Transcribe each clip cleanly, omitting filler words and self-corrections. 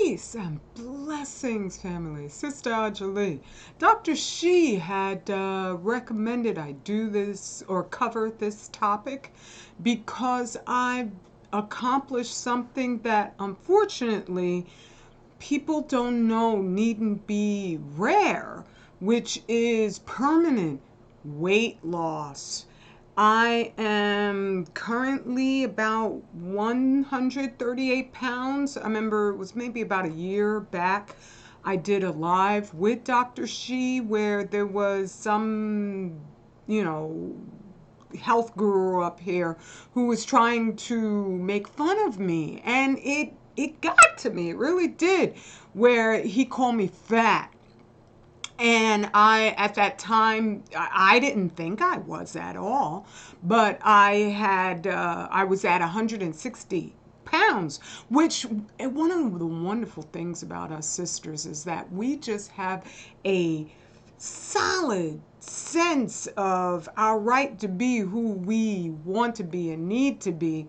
Peace and blessings, family. Sister Ajali. Dr. Shi had recommended I do this or cover this topic because I've accomplished something that unfortunately people don't know needn't be rare, which is permanent weight loss. I am currently about 138 pounds. I remember it was maybe about a year back. I did a live with Dr. Shi where there was some, you know, health guru up here who was trying to make fun of me. And it got to me. It really did. Where he called me fat. And at that time, I didn't think I was at all, but I was at 160 pounds, which one of the wonderful things about us sisters is that we just have a solid sense of our right to be who we want to be and need to be.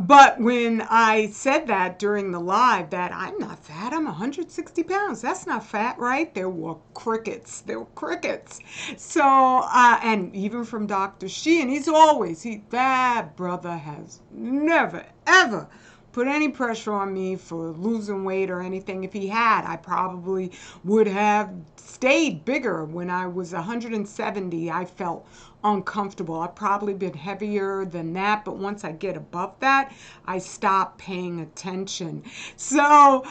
But when I said that during the live, that I'm not fat, I'm 160 pounds. That's not fat, right? There were crickets. There were crickets. So, and even from Dr. Shi, and that brother has never, ever put any pressure on me for losing weight or anything. If he had, I probably would have stayed bigger. When I was 170, I felt uncomfortable. I've probably been heavier than that, but once I get above that, I stop paying attention. So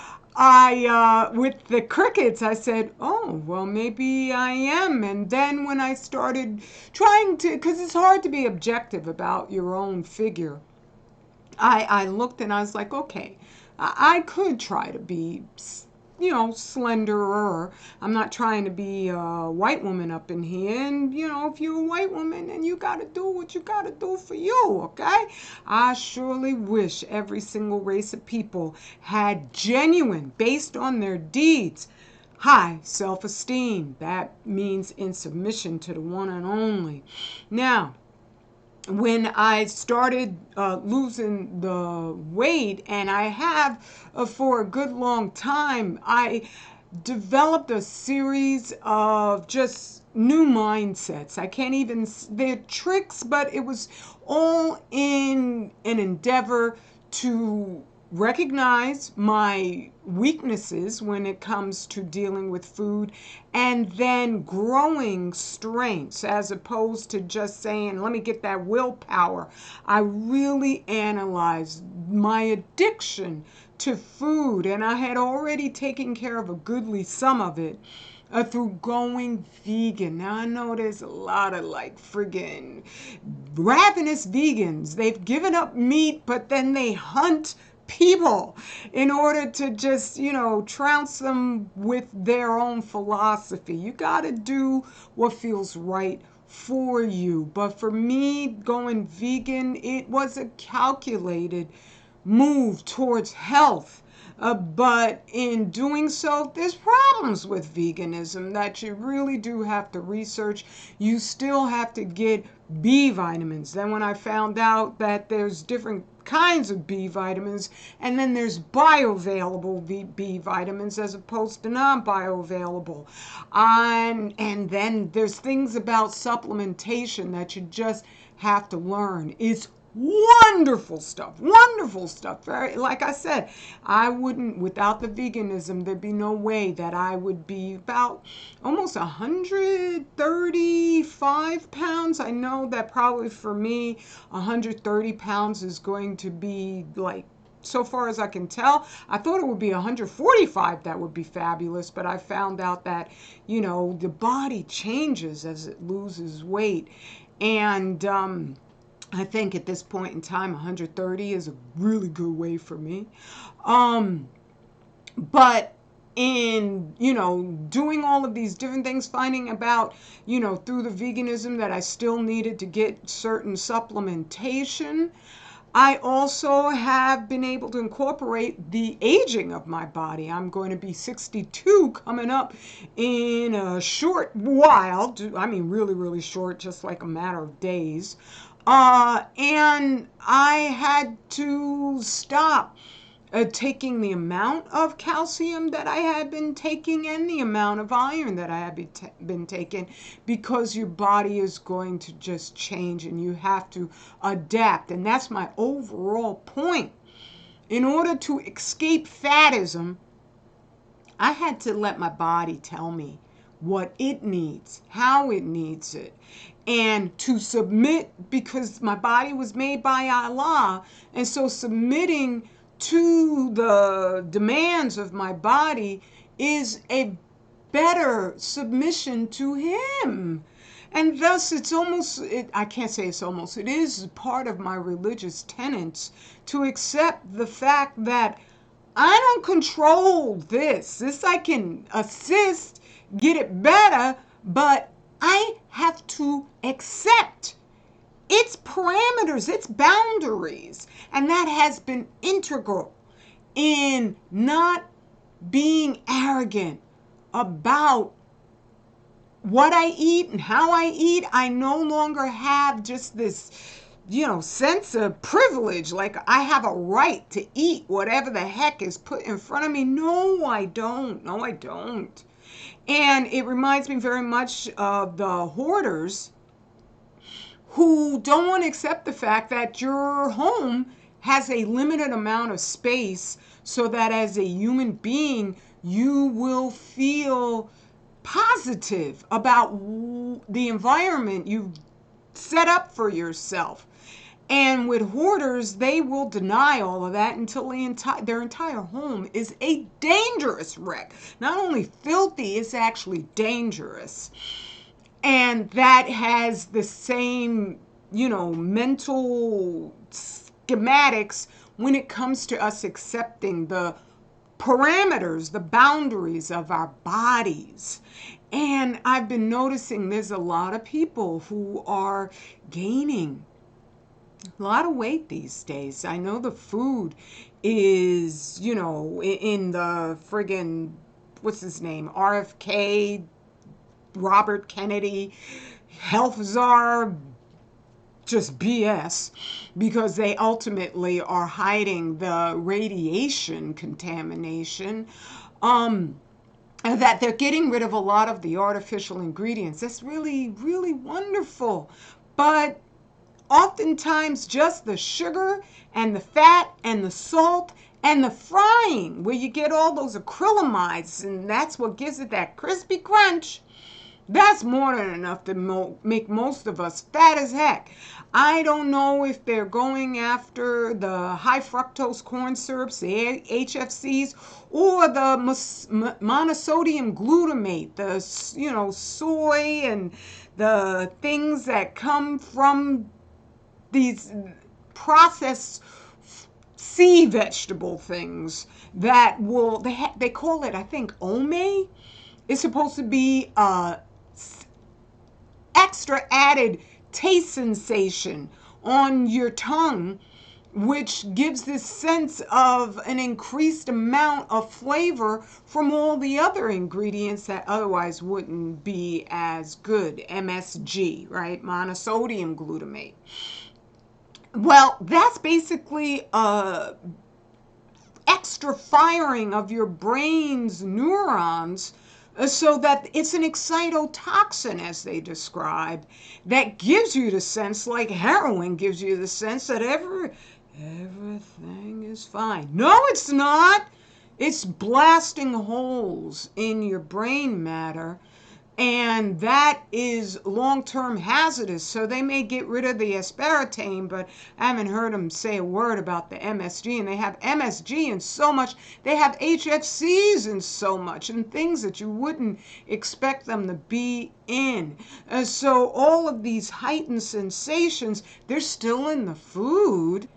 with the crickets, I said, oh, well, maybe I am. And then when I started trying to, because it's hard to be objective about your own figure, I looked and I was like, okay, I could try to be, slenderer. I'm not trying to be a white woman up in here. And, if you're a white woman, then you got to do what you got to do for you, okay? I surely wish every single race of people had genuine, based on their deeds, high self-esteem. That means in submission to the one and only. Now, when I started losing the weight, and I have for a good long time, I developed a series of just new mindsets. I can't even, they're tricks, but it was all in an endeavor to recognize my weaknesses when it comes to dealing with food, and then growing strengths as opposed to just saying, let me get that willpower. I really analyzed my addiction to food, and I had already taken care of a goodly sum of it through going vegan. Now I know there's a lot of friggin' ravenous vegans. They've given up meat, but then they hunt people in order to just, trounce them with their own philosophy. You got to do what feels right for you. But for me, going vegan, it was a calculated move towards health. But in doing so, there's problems with veganism that you really do have to research. You still have to get B vitamins. Then when I found out that there's different kinds of B vitamins, and then there's bioavailable B vitamins as opposed to non-bioavailable. And then there's things about supplementation that you just have to learn. It's wonderful stuff, wonderful stuff. Very, like I said, I wouldn't, without the veganism, there'd be no way that I would be about almost 135 pounds. I know that probably for me, 130 pounds is going to be so far as I can tell, I thought it would be 145. That would be fabulous. But I found out that, the body changes as it loses weight. And, I think at this point in time, 130 is a really good weight for me. But in, doing all of these different things, finding about, through the veganism that I still needed to get certain supplementation, I also have been able to incorporate the aging of my body. I'm going to be 62 coming up in a short while. I mean, really, really short, just like a matter of days. And I had to stop taking the amount of calcium that I had been taking and the amount of iron that I had been taking, because your body is going to just change and you have to adapt. And that's my overall point. In order to escape fatism, I had to let my body tell me what it needs, how it needs it, and to submit, because my body was made by Allah. And so submitting to the demands of my body is a better submission to Him. And thus, it's almost, I can't say it's almost, it is part of my religious tenets to accept the fact that I don't control this. This I can assist, get it better, but I have to accept its parameters, its boundaries. And that has been integral in not being arrogant about what I eat and how I eat. I no longer have just this, sense of privilege, like I have a right to eat whatever the heck is put in front of me. No, I don't. No, I don't. And it reminds me very much of the hoarders who don't want to accept the fact that your home has a limited amount of space, so that as a human being, you will feel positive about the environment you've set up for yourself. And with hoarders, they will deny all of that until their entire home is a dangerous wreck. Not only filthy, it's actually dangerous. And that has the same, mental schematics when it comes to us accepting the parameters, the boundaries of our bodies. And I've been noticing there's a lot of people who are gaining a lot of weight these days. I know the food is, in the friggin', what's his name, RFK, Robert Kennedy, health czar, just BS, because they ultimately are hiding the radiation contamination. That they're getting rid of a lot of the artificial ingredients. That's really, really wonderful. But oftentimes just the sugar and the fat and the salt and the frying, where you get all those acrylamides, and that's what gives it that crispy crunch. That's more than enough to make most of us fat as heck. I don't know if they're going after the high fructose corn syrups, the HFCs, or the monosodium glutamate, the soy and the things that come from these processed sea vegetable things that will, they call it, I think, ome. It's supposed to be extra added taste sensation on your tongue, which gives this sense of an increased amount of flavor from all the other ingredients that otherwise wouldn't be as good. MSG, right? Monosodium glutamate. Well, that's basically extra firing of your brain's neurons, so that it's an excitotoxin, as they describe, that gives you the sense, like heroin gives you the sense, that everything is fine. No, it's not. It's blasting holes in your brain matter, and that is long-term hazardous. So they may get rid of the aspartame, but I haven't heard them say a word about the MSG. And they have MSG in so much. They have HFCs in so much, and things that you wouldn't expect them to be in. So all of these heightened sensations, they're still in the food.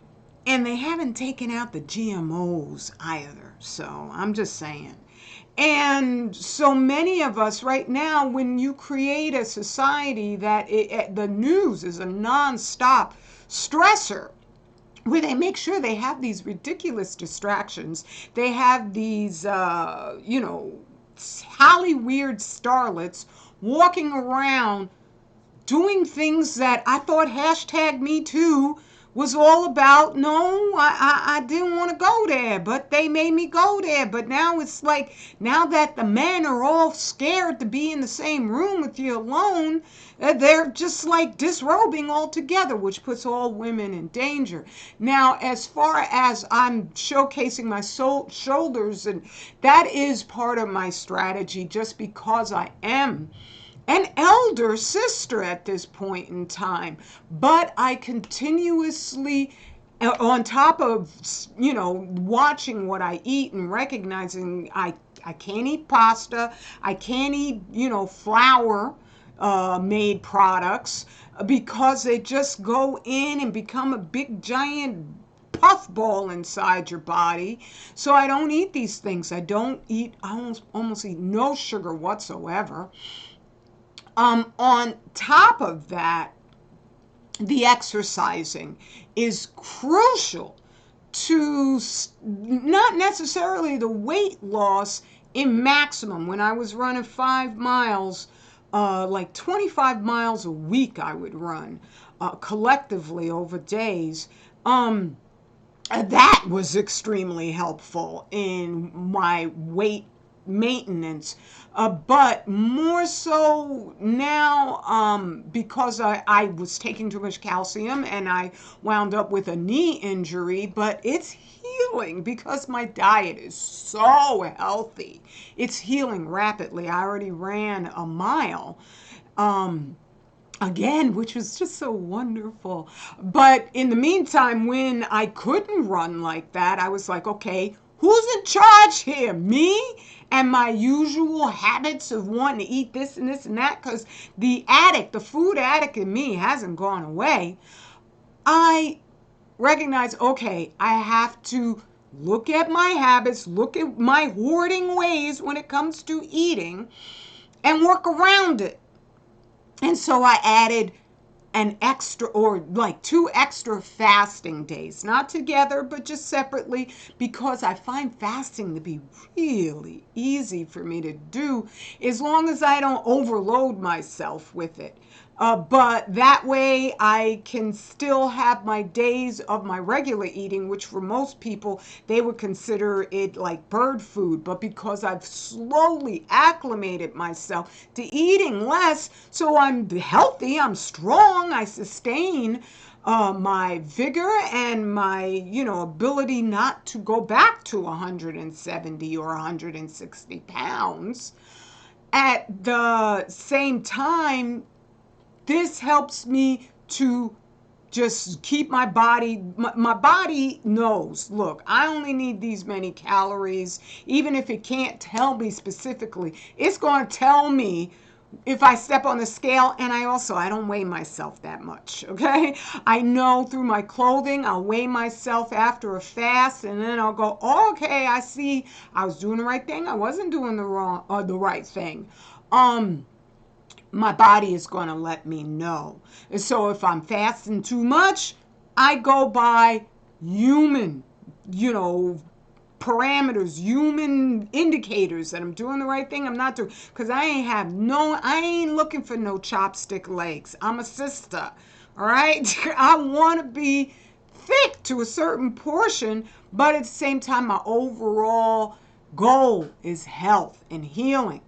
And they haven't taken out the GMOs either. So I'm just saying. And so many of us right now, when you create a society that the news is a nonstop stressor, where they make sure they have these ridiculous distractions, they have these, Holly weird starlets walking around doing things that I thought hashtag me too was all about, no, I didn't want to go there, but they made me go there. But now it's like, now that the men are all scared to be in the same room with you alone, they're just like disrobing altogether, which puts all women in danger. Now, as far as I'm showcasing my shoulders, and that is part of my strategy, just because I am an elder sister at this point in time, but I continuously, on top of, watching what I eat and recognizing I can't eat pasta, I can't eat, flour made products, because they just go in and become a big giant puffball inside your body. So I don't eat these things. I almost eat no sugar whatsoever. On top of that, the exercising is crucial to not necessarily the weight loss in maximum. When I was running 5 miles, like 25 miles a week, I would run collectively over days. That was extremely helpful in my weight maintenance. But more so now, because I was taking too much calcium and I wound up with a knee injury, but it's healing because my diet is so healthy. It's healing rapidly. I already ran a mile. Again, which was just so wonderful. But in the meantime, when I couldn't run like that, I was like, okay, who's in charge here? Me and my usual habits of wanting to eat this and this and that, because the food addict in me hasn't gone away. I recognize, okay, I have to look at my habits, look at my hoarding ways when it comes to eating, and work around it. And so I added an extra, or like 2 extra fasting days, not together, but just separately, because I find fasting to be really easy for me to do as long as I don't overload myself with it. But that way I can still have my days of my regular eating, which for most people, they would consider it like bird food. But because I've slowly acclimated myself to eating less, so I'm healthy, I'm strong, I sustain my vigor and my, ability not to go back to 170 or 160 pounds. At the same time, this helps me to just keep my body, my body knows, look, I only need these many calories. Even if it can't tell me specifically, it's going to tell me if I step on the scale. And I don't weigh myself that much, okay? I know through my clothing, I'll weigh myself after a fast, and then I'll go, oh, okay, I see I was doing the right thing, I wasn't doing the right thing. My body is going to let me know. And so if I'm fasting too much, I go by human, parameters, human indicators that I'm doing the right thing, I'm not doing. Because I ain't looking for no chopstick legs. I'm a sister, all right? I want to be thick to a certain portion, but at the same time, my overall goal is health and healing.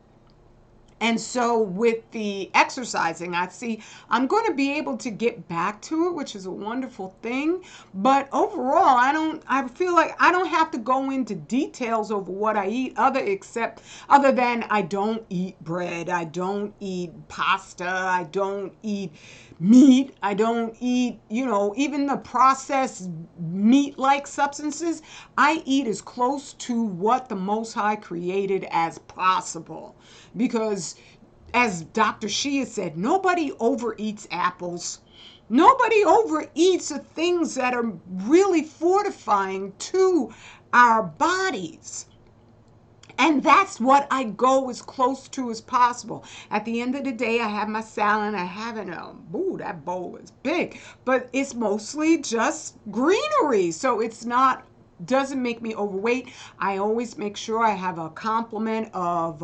And so with the exercising, I see I'm going to be able to get back to it, which is a wonderful thing. But overall, I feel like I don't have to go into details over what I eat, other than I don't eat bread, I don't eat pasta, I don't eat meat, I don't eat, even the processed meat-like substances. I eat as close to what the Most High created as possible. Because, as Dr. Shia said, nobody overeats apples. Nobody overeats the things that are really fortifying to our bodies. And that's what I go as close to as possible. At the end of the day, I have my salad. I have it. That bowl is big. But it's mostly just greenery. So it's not doesn't make me overweight. I always make sure I have a complement of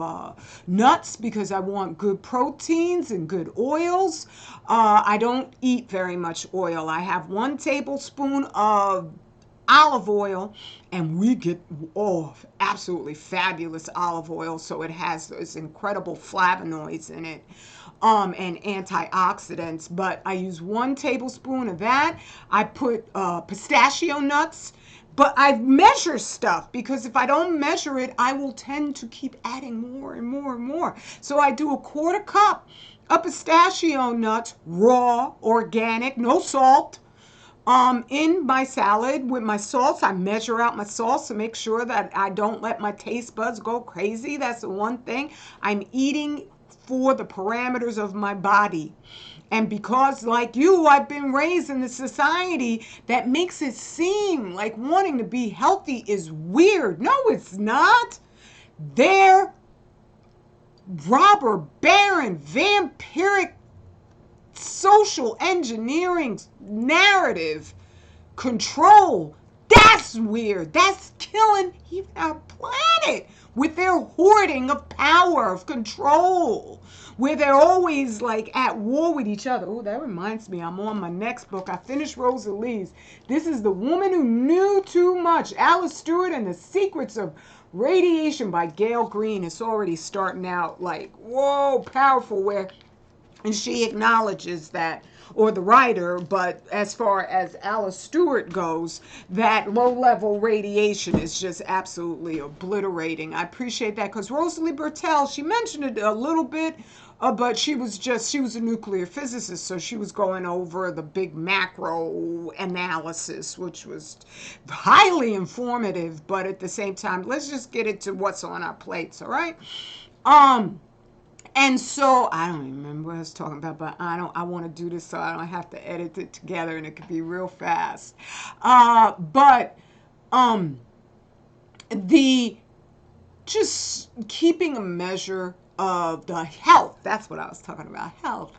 nuts because I want good proteins and good oils. I don't eat very much oil. I have 1 tablespoon of olive oil, and we get absolutely fabulous olive oil. So it has those incredible flavonoids in it, and antioxidants. But I use 1 tablespoon of that. I put pistachio nuts, but I measure stuff because if I don't measure it, I will tend to keep adding more and more and more. So I do 1/4 cup of pistachio nuts, raw, organic, no salt, in my salad. With my salts, I measure out my salts to make sure that I don't let my taste buds go crazy. That's the one thing. I'm eating for the parameters of my body. And because, like you, I've been raised in a society that makes it seem like wanting to be healthy is weird. No, it's not. Their robber baron, vampiric, social engineering narrative control, that's weird. That's killing even our planet with their hoarding of power, of control, where they're always like at war with each other. Oh, that reminds me, I'm on my next book. I finished Rosalie's. This is The Woman Who Knew Too Much, Alice Stewart and the Secrets of Radiation by Gail Green. It's already starting out like, whoa, powerful, and she acknowledges that, or the writer, but as far as Alice Stewart goes, that low-level radiation is just absolutely obliterating. I appreciate that because Rosalie Bertell, she mentioned it a little bit, but she was a nuclear physicist, so she was going over the big macro analysis, which was highly informative, but at the same time, let's just get into what's on our plates, all right? And so I don't even remember what I was talking about, but I want to do this so I don't have to edit it together and it could be real fast. But the just keeping a measure of the health, that's what I was talking about, health,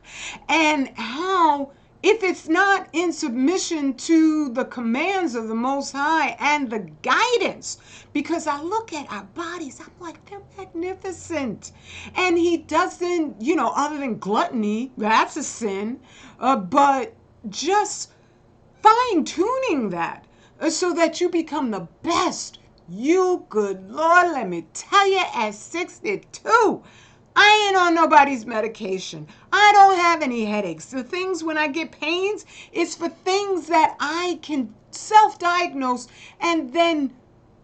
and how if it's not in submission to the commands of the Most High and the guidance, because I look at our bodies, I'm like, they're magnificent. And he doesn't, other than gluttony, that's a sin, but just fine tuning that so that you become the best. You, good Lord, let me tell you, at 62, I ain't on nobody's medication. I don't have any headaches. The things when I get pains, it's for things that I can self-diagnose and then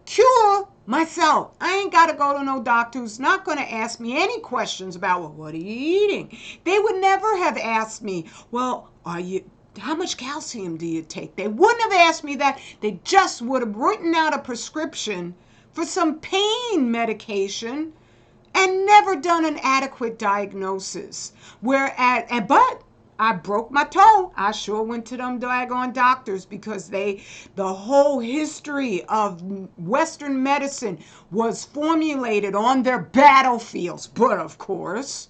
cure myself. I ain't got to go to no doctor who's not going to ask me any questions about, well, what are you eating? They would never have asked me, well, how much calcium do you take? They wouldn't have asked me that. They just would have written out a prescription for some pain medication and never done an adequate diagnosis. But I broke my toe. I sure went to them daggone doctors because the whole history of Western medicine was formulated on their battlefields. But of course,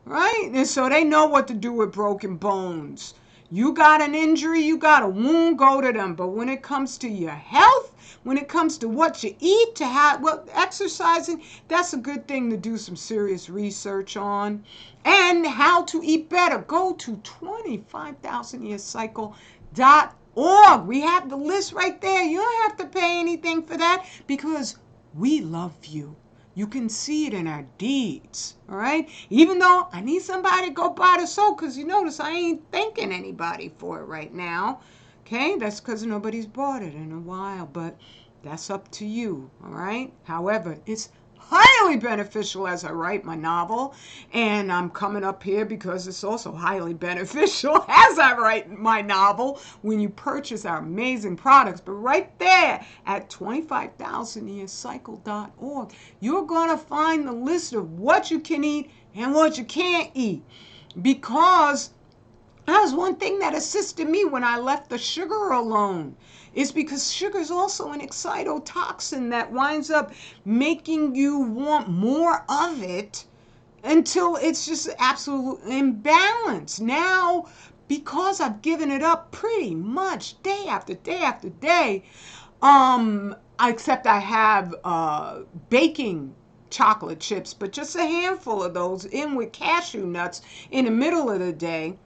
right? And so they know what to do with broken bones. You got an injury, you got a wound, go to them. But when it comes to your health, when it comes to what you eat, exercising, that's a good thing to do some serious research on. And how to eat better. Go to 25000yearcycle.org. We have the list right there. You don't have to pay anything for that because we love you. You can see it in our deeds, all right? Even though I need somebody to go buy the soap because you notice I ain't thanking anybody for it right now, okay? That's because nobody's bought it in a while, but that's up to you, all right? However, it's highly beneficial as I write my novel, and I'm coming up here because it's also highly beneficial as I write my novel when you purchase our amazing products. But right there at 25000yearcycle.org, you're going to find the list of what you can eat and what you can't eat, because that was one thing that assisted me when I left the sugar alone. Is because sugar is also an excitotoxin that winds up making you want more of it until it's just absolute imbalance. Now, because I've given it up pretty much day after day after day, Except I have baking chocolate chips, but just a handful of those in with cashew nuts in the middle of the day.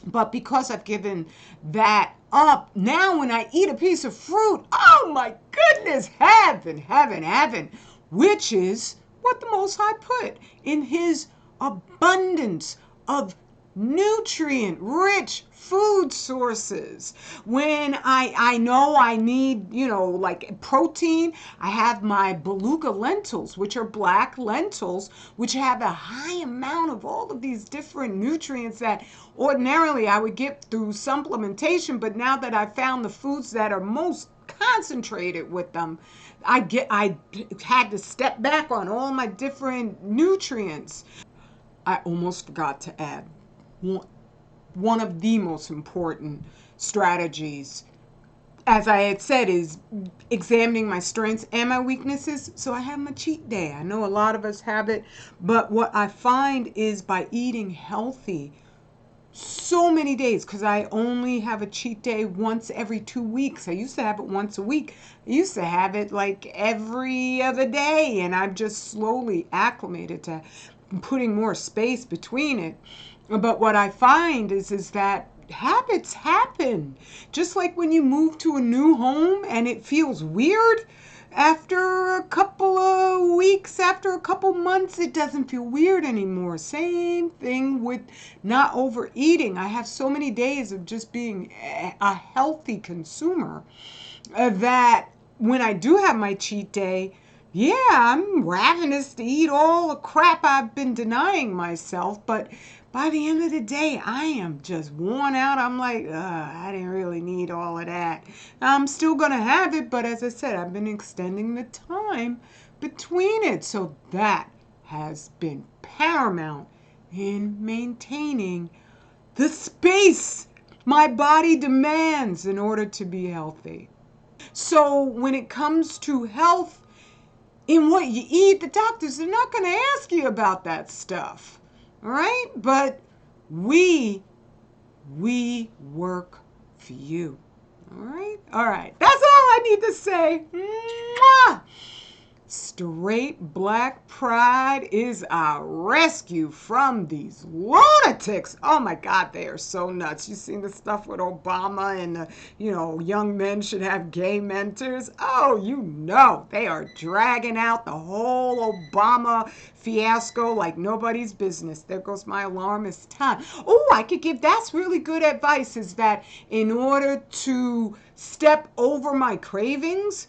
But because I've given that up, now when I eat a piece of fruit, oh my goodness, heaven, heaven, heaven, which is what the Most High put in His abundance of nutrient rich food sources. When I know I need, like protein, I have my beluga lentils, which are black lentils, which have a high amount of all of these different nutrients that ordinarily I would get through supplementation. But now that I've found the foods that are most concentrated with them, I had to step back on all my different nutrients. I almost forgot to add one of the most important strategies, as I had said, is examining my strengths and my weaknesses. So I have my cheat day. I know a lot of us have it, but what I find is by eating healthy so many days, because I only have a cheat day once every 2 weeks. I used to have it once a week. I used to have it like every other day, and I've just slowly acclimated to putting more space between it. But what I find is that habits happen. Just like when you move to a new home and it feels weird, after a couple of weeks, after a couple months, it doesn't feel weird anymore. Same thing with not overeating. I have so many days of just being a healthy consumer that when I do have my cheat day, yeah, I'm ravenous to eat all the crap I've been denying myself. But by the end of the day, I am just worn out. I'm like, I didn't really need all of that. I'm still going to have it, but as I said, I've been extending the time between it. So that has been paramount in maintaining the space my body demands in order to be healthy. So when it comes to health, in what you eat, the doctors are not going to ask you about that stuff. All right? But we work for you. All right? All right. That's all I need to say. Mwah! Straight black pride is our rescue from these lunatics. Oh my God, they are so nuts. You seen the stuff with Obama and young men should have gay mentors. Oh, they are dragging out the whole Obama fiasco like nobody's business. There goes my alarmist time. Oh, I could give, that's really good advice, is that in order to step over my cravings,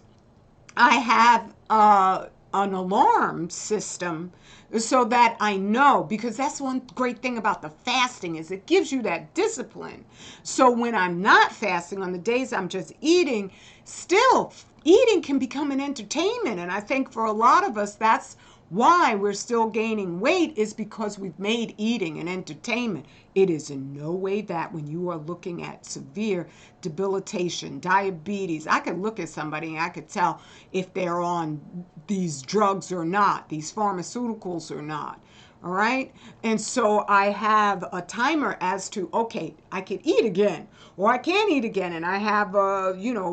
I have an alarm system so that I know, because that's one great thing about the fasting is it gives you that discipline. So when I'm not fasting, on the days I'm just eating, still eating can become an entertainment. And I think for a lot of us, that's why we're still gaining weight, is because we've made eating an entertainment. It is in no way that when you are looking at severe debilitation, diabetes, I could look at somebody and I could tell if they're on these drugs or not, these pharmaceuticals or not. All right. And so I have a timer as to, okay, I can eat again or I can't eat again. And I have,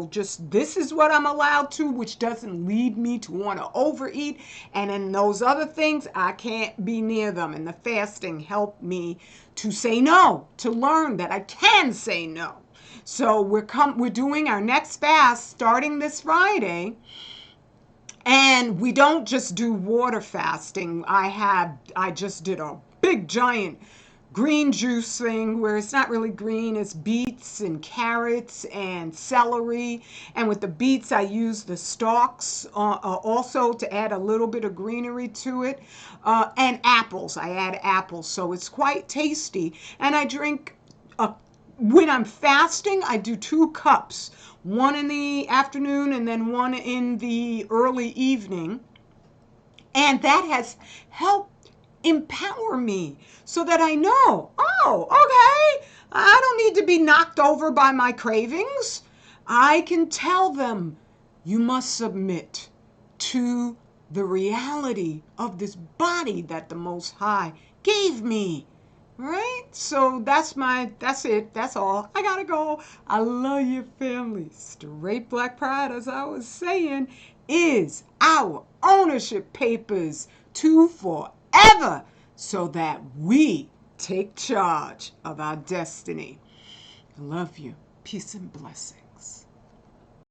just this is what I'm allowed to, which doesn't lead me to want to overeat. And then those other things, I can't be near them. And the fasting helped me to say no, to learn that I can say no. So we're doing our next fast starting this Friday. And we don't just do water fasting. I just did a big giant green juice thing where it's not really green, it's beets and carrots and celery. And with the beets, I use the stalks also to add a little bit of greenery to it. And apples, I add apples. So it's quite tasty. And I drink when I'm fasting, I do 2 cups, one in the afternoon and then one in the early evening. And that has helped empower me so that I know, oh, okay, I don't need to be knocked over by my cravings. I can tell them, you must submit to the reality of this body that the Most High gave me. All right? So that's it. That's all. I gotta go. I love your family. Straight black pride, as I was saying, is our ownership papers to forever so that we take charge of our destiny. I love you. Peace and blessings.